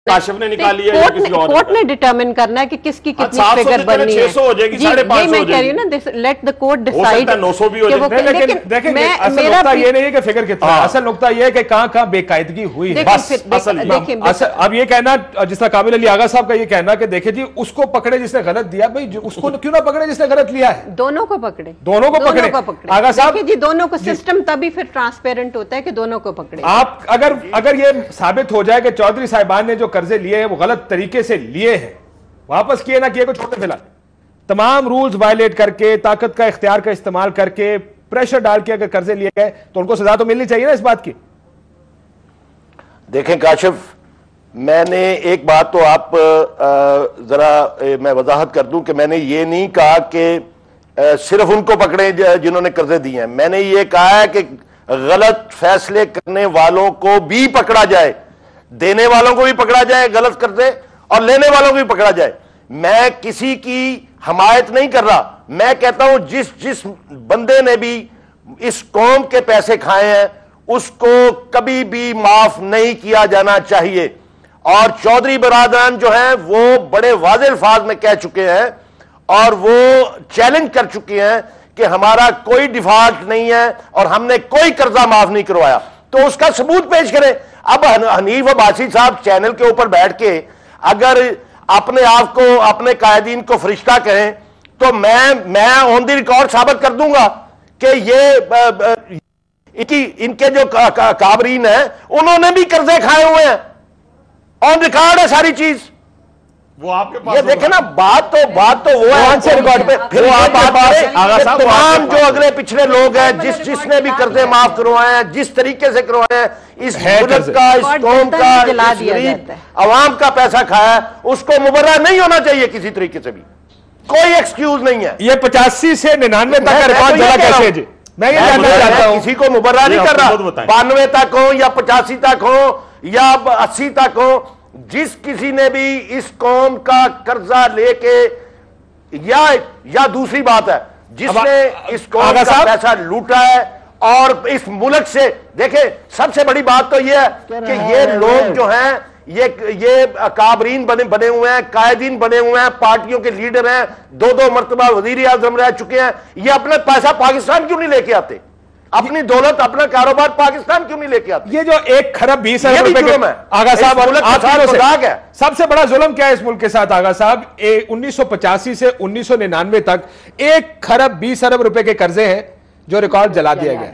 काशिफ ने निकाली है या किसी और ने? कोर्ट ने डिटरमिन करना है कि किसकी कितनी फिगर बननी है। 600 हो जाएगी, 550 मैं कह रही हूँ ना, लेट द कोर्ट डिसाइड। 900 भी हो जाए। लेकिन असल नुकता ये नहीं है कि फिगर कितना है, असल नुकता ये है कि कहां बेकायदगी हुई है। अब ये कहना, जिस तरह काबिल अली आगा साहब का ये कहना कि देखिए जी उसको पकड़े जिसने गलत दिया, भाई उसको क्यों ना पकड़े जिसने गलत लिया है? दोनों को पकड़े, दोनों को पकड़े आगा साहब जी, दोनों को। सिस्टम तभी फिर ट्रांसपेरेंट होता है कि दोनों को पकड़े। आप अगर ये साबित हो जाए कि चौधरी साहिबान ने जो कर्जे लिए हैं वो गलत तरीके से लिए हैं, वापस किए ना किए को छोड़ने फिलहाल, तमाम रूल्स वायलेट करके, ताकत का इख्तियार का इस्तेमाल करके, प्रेशर डाल के अगर कर्जे लिए गए तो उनको सजा तो मिलनी चाहिए ना इस बात की। देखें काशिफ, मैंने एक बात तो आप जरा मैं वजाहत कर दूं कि मैंने ये नहीं कहा कि सिर्फ उनको पकड़े जिन्होंने कर्जे दिए हैं। मैंने ये कहा है कि गलत फैसले करने वालों को भी पकड़ा जाए, देने वालों को भी पकड़ा जाए गलत कर्जे, और लेने वालों को भी पकड़ा जाए। मैं किसी की हमायत नहीं कर रहा, मैं कहता हूं जिस बंदे ने भी इस कौम के पैसे खाए हैं उसको कभी भी माफ नहीं किया जाना चाहिए। और चौधरी बरादरान जो है वो बड़े वाज़े अल्फाज में कह चुके हैं और वो चैलेंज कर चुके हैं कि हमारा कोई डिफॉल्ट नहीं है और हमने कोई कर्जा माफ नहीं करवाया, तो उसका सबूत पेश करें। अब हनीफ अब्बासी साहब चैनल के ऊपर बैठ के अगर अपने आप को, अपने कायदीन को फरिश्ता कहें, तो मैं ऑन द रिकॉर्ड साबित कर दूंगा कि ये इनके जो काबरीन हैं उन्होंने भी कर्जे खाए हुए हैं, ऑन रिकॉर्ड है सारी चीज। वो आपके पास ये देखे ना, बात तो वो है से रिकॉर्ड पे, फिर वो आप बात करें तमाम जो अगले पिछले लोग हैं जिसने भी कर्जे माफ करवाए हैं, जिस तरीके से करवाए हैं, इस मुल्क का, इस कौम का, इस गरीब अवाम का पैसा खाया, उसको मुबर्रा नहीं होना चाहिए किसी तरीके से भी, कोई एक्सक्यूज नहीं है। ये 85 से 99 तक रिकॉर्ड जला कैसे है जी? मैं ये जानना चाहता हूं। किसी को मुबर्रा नहीं कर रहा, 92 तक हो या 85 तक हो या 80 तक हो, जिस किसी ने भी इस कौम का कर्जा लेके या दूसरी बात है जिसने इस कौम का पैसा लूटा है और इस मुल्क से, देखे सबसे बड़ी बात तो यह है कि ये लोग जो हैं ये काबरीन बने हुए हैं, कायदीन बने हुए हैं, पार्टियों के लीडर हैं, 2 मरतबा वजीर आजम रह चुके हैं, ये अपने पैसा पाकिस्तान क्यों नहीं लेके आते? अपनी दौलत, अपना कारोबार पाकिस्तान क्यों नहीं लेके आते? ये जो 1 खरब 20 अरब रुपए है आगा साहब, सबसे बड़ा जुल्म क्या है इस मुल्क के साथ आगा साहब? 1985 से 1999 तक 1 खरब 20 अरब रुपए के कर्जे हैं जो रिकॉर्ड जला दिया गया।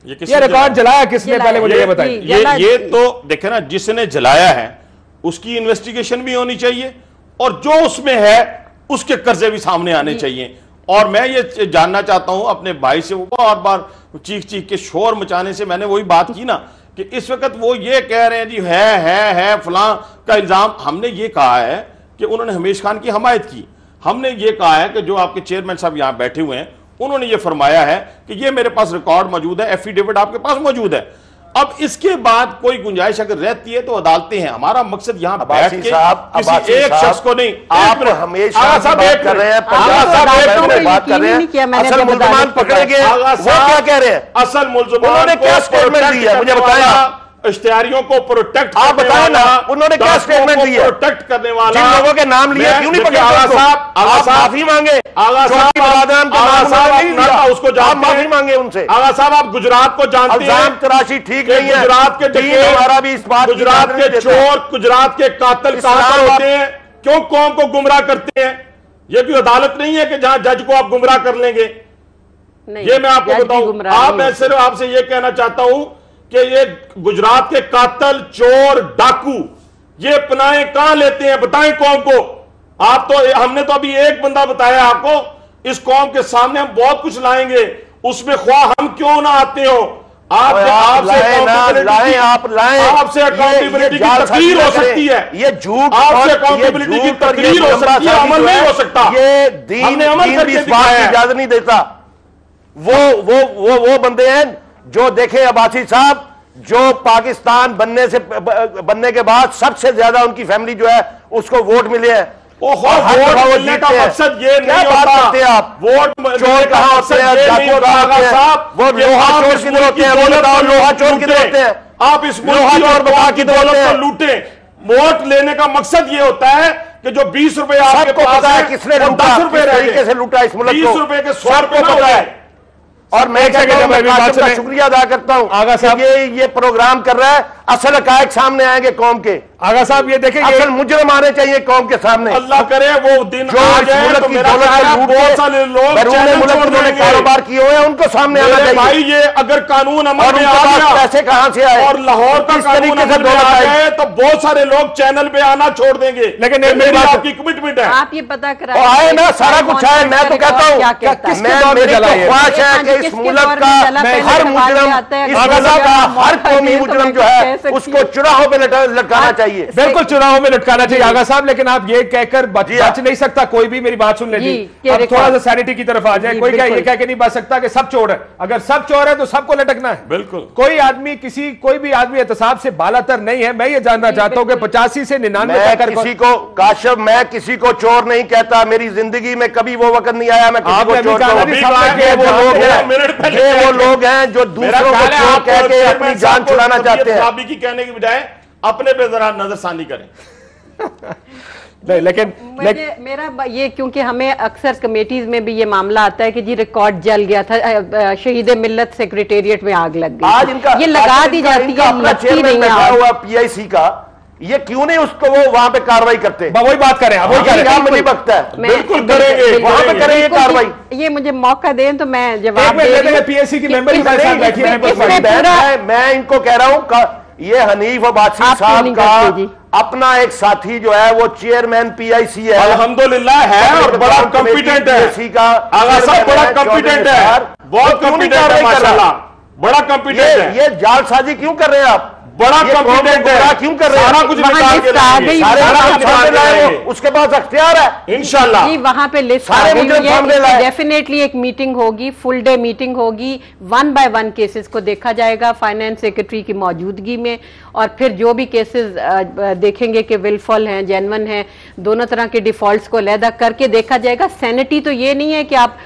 ये रिकॉर्ड जलाया किसने, पहले मुझे ये बताइए। ये तो देखे ना, जिसने जलाया है उसकी इन्वेस्टिगेशन भी होनी चाहिए और जो उसमें है उसके कर्जे भी सामने आने चाहिए। और मैं ये जानना चाहता हूं अपने भाई से, वो बार बार चीख के शोर मचाने से मैंने वही बात की ना कि इस वक्त वो ये कह रहे हैं जी है फलां का इल्जाम। हमने ये कहा है कि उन्होंने हमीश खान की हमायत की, हमने ये कहा है कि जो आपके चेयरमैन साहब यहां बैठे हुए हैं उन्होंने ये फरमाया है कि ये मेरे पास रिकॉर्ड मौजूद है, एफिडेविट आपके पास मौजूद है। अब इसके बाद कोई गुंजाइश अगर रहती है तो अदालतें हैं। हमारा मकसद यहां बैठ के किसी एक शख्स को नहीं, आप हमेशा बात कर रहे हैं, बात कर रहे हैं, असल मुल्ज़मान पकड़े गए, वो क्या कह रहे हैं? असल मुल्ज़मान उन्होंने क्या स्टेटमेंट दी है मुझे बताया? इश्तिहारियों को प्रोटेक्ट, आप बताएं ना, उन्होंने क्या स्टेटमेंट दिया? प्रोटेक्ट करने वाला जिन लोगों के नाम लिए क्यों नहीं पकड़े? आप माफी मांगे, उसको माफी मांगे उनसे। आगा साहब आप गुजरात को जानते हैं, तराशी ठीक नहीं है, गुजरात के हमारा भी इस बात, गुजरात के चोर, गुजरात के कातिल कहां पर होते हैं, क्यों कौम को गुमराह करते हैं? ये कोई अदालत नहीं है कि जहां जज को आप गुमराह कर लेंगे। ये मैं आपको बताऊं, मैं सिर्फ आपसे ये कहना चाहता हूं कि ये गुजरात के कातल, चोर, डाकू ये पनाहे कहां लेते हैं बताएं कौम को। आप तो, हमने तो अभी एक बंदा बताया आपको, इस कौम के सामने हम बहुत कुछ लाएंगे, उसमें ख्वाह हम क्यों ना आते हो। आपसे अकाउंटेबिलिटी की तकरीर हो सकती है, ये झूठ, आपसे अकाउंटेबिलिटी की तकरीर हो सकती है, अमल नहीं हो सकता। ये दीन इस बात की इजाजत नहीं देता। वो बंदे हैं जो, देखे अब्बासी साहब, जो पाकिस्तान बनने के बाद सबसे ज्यादा उनकी फैमिली जो है उसको वोट मिले हैं। वोट मिलने का मकसद ये नहीं होता, आप वोट चोर कहां होते हैं, वो लोहा चोर किधर होते हैं, लोहा चोर किधर होते हैं? आप इस मुल्क की दौलत को लूटे, वोट लेने का मकसद ये होता है कि जो 20 रुपए आपके पास है किसने वो लूटा, 10 रुपए किस रह तरीके से लूटा इस मुल्क को, 20 रुपए के 100 रुपए ना है। होते। और मैं कहता हूं, मैं कासिम का शुक्रिया अदा करता हूं आगा साहब, ये प्रोग्राम कर रहा है, असल हकायक सामने आएंगे कौम के। आगा साहब ये देखें, असल मुजरिम आने चाहिए कौम के सामने। अल्लाह करे वो दिन जो आ इस जाए मुल्क तो की मेरा दौलत ख्याल है को लूट बहुत सारे लोग बैरून चैनल मुल्क छोड़ उन्होंने देंगे। कारोबार किए हुए हैं, उनको सामने आना मेरे चाहिए। भाई ये अगर कानून अमल और में उनके आ पास गया पैसे कहां से आए और लाहौर का किस कानून तरीके से अमल में दौलत आ आई? गए तो बहुत सारे लोग चैनल पे आना छोड़ देंगे। लेकिन ये मेरी मेरी बात- आपकी कमिटमेंट है। आप ये पता कराएं और आए ना, सारा कुछ आए। मैं तो कहता हूं क्या कहता है? किसके दौर में मेरी जला तो ये? ख्वाहिश है कि इस किसके मुल्क दौर में का जला? पहले हर सवाल मुजरिम, ये आता है, इस अगर मुल्क का मौका हर कौमी दे तो मुजरिम मैं जो है कह सकती उसको हूं। चुराहों पे लटकाना चाहिए। बिल्कुल चुनाव में लटकाना चाहिए आगा साहब, लेकिन आप ये कहकर बच जी हाँ। नहीं सकता कोई भी। मेरी बात सुन ले जी, जी, अब रिकॉर्ड। थोड़ा सा सैनिटी की तरफ आ जाए। जी, कोई क्या ये बिल्कुल। कह के नहीं बच सकता कि सब चोर है। अगर सब चोर है तो सबको लटकना है। बिल्कुल। कोई आदमी कोई भी आदमी एहतसाब से बालातर नहीं है। मैं ये जानना चाहता हूं कि 85 से 99 मैं तक किसी को काशिफ, मैं किसी को चोर नहीं कहता। मेरी जिंदगी में कभी वो वक्त नहीं आया मैं किसी आपने को अभी चोर कहा ना कहूं। जी, सामने ये वो के लोग एक हैं, मिनट पहले ये वो कह लोग हैं जो दूसरों को चोर कह के अपनी जान छुड़ाना चाहते हैं। की कहने की बजाय अपने पे जरा नजरसानी करें। नहीं, लेकिन मेरा ये, क्योंकि हमें अक्सर कमेटीज में भी ये मामला आता है कि जी रिकॉर्ड जल गया था, शहीद मिल्लत सेक्रेटेरिएट में आग लग आज गई। इनका ये लगा दी जाती है, लगती नहीं है आग। हुआ पीआईसी का, ये क्यों नहीं उसको वो वहां पे कार्रवाई करते? वही बात करें, अब वही करें। काम नहीं बकता है। बिल्कुल करेंगे, वहां पे करेंगे कार्रवाई। ये मुझे मौका दें तो मैं एक जवाब मिनट दे दे रही देंगे। हूं। पीएससी की कि मेंबर इस- हमारे साथ बैठी है। इसमें पूरा- मैं इनको कह रहा हूं ये हनीफ अब्बासी आप साहब नहीं का करते जी। अपना एक साथी जो है वो चेयरमैन पीआईसी है, अल्हम्दुलिल्लाह है और बड़ा कॉम्पिटेंट है। आगा साहब बड़ा कॉम्पिटेंट है, बहुत कॉम्पिटेंट है माशाल्लाह, बड़ा कॉम्पिटेंट है। ये जालसाजी क्यों कर रहे हैं आप? बड़ा कॉम्पिटेंट है, क्यों कर रहे हैं? सारा कुछ वहाँ निकाल के लिस्ट आ लाएंगे, गई, सारा वहाँ कुछ निकाल के लाएंगे उसके पास अख्तियार है इंशाल्लाह। जी, वहां पे लिस्ट सारे आ गई मुजरिम हुई है। सामने लाए। डेफिनेटली एक मीटिंग होगी, फुल डे मीटिंग होगी, 1 बाय 1 केसेस को देखा जाएगा फाइनेंस सेक्रेटरी की मौजूदगी में, और फिर जो भी केसेस देखेंगे कि विलफॉल हैं, जेन्युइन हैं, दोनों तरह के डिफॉल्ट्स को अलहदा करके देखा जाएगा। सैनिटी तो ये नहीं है कि आप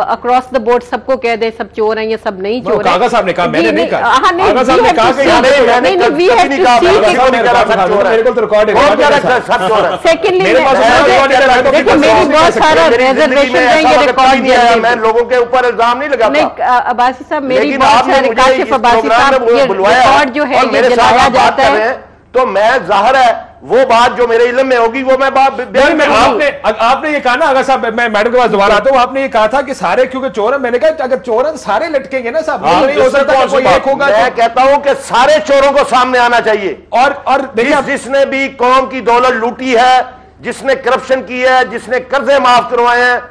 अक्रॉस द बोर्ड सबको कह दे सब चोर हैं, ये सब नहीं चोर हैं। आगा साहब ने कहा, मैंने नहीं कहा। हाँ, नहीं, आगा साहब ने कहा कि नहीं, we have नहीं to कहा, see मैंने कि- किसी को नहीं कहा सब चोर है। मेरे को तो रिकॉर्ड है। कौन कह रहा है सब चोर है? सेकेंडली मेरे पास रिकॉर्ड है, मैं तो देखिए, किसी मेरी को बहुत नहीं सारा मेरी जिंदगी रिजर्वेशन में ऐसा रहेंगे वक्त रिकॉर्ड नहीं आया, जल्दी। मैं लोगों के ऊपर इल्जाम नहीं लगाता। नहीं, अब्बासी साहब, मेरी लेकिन बहुत आपने सारे मुझे काशिफ इस अब्बासी प्रोग्राम साहब में ये बुलवाया रिकॉर्ड जो है और ये मेरे साथ जलाया आप बात जाता कर रहे है। हैं, तो मैं जाहिर है वो बात जो मेरे इल्म में होगी वो मैं बात नहीं, मैं आपने ये कहा ना आगा साहब, मैं मैडम के पास दोबारा आता हूं। आपने ये कहा था कि सारे क्योंकि चोर हैं। मैंने कहा अगर चोर हैं सारे लटकेंगे ना साहब, नहीं हो सकता कि कोई एक होगा। मैं कहता हूं कि सारे चोरों को सामने आना चाहिए। और देखिए, जिसने भी कौम की दौलत लूटी है, जिसने करप्शन की है, जिसने कर्जे माफ करवाए हैं,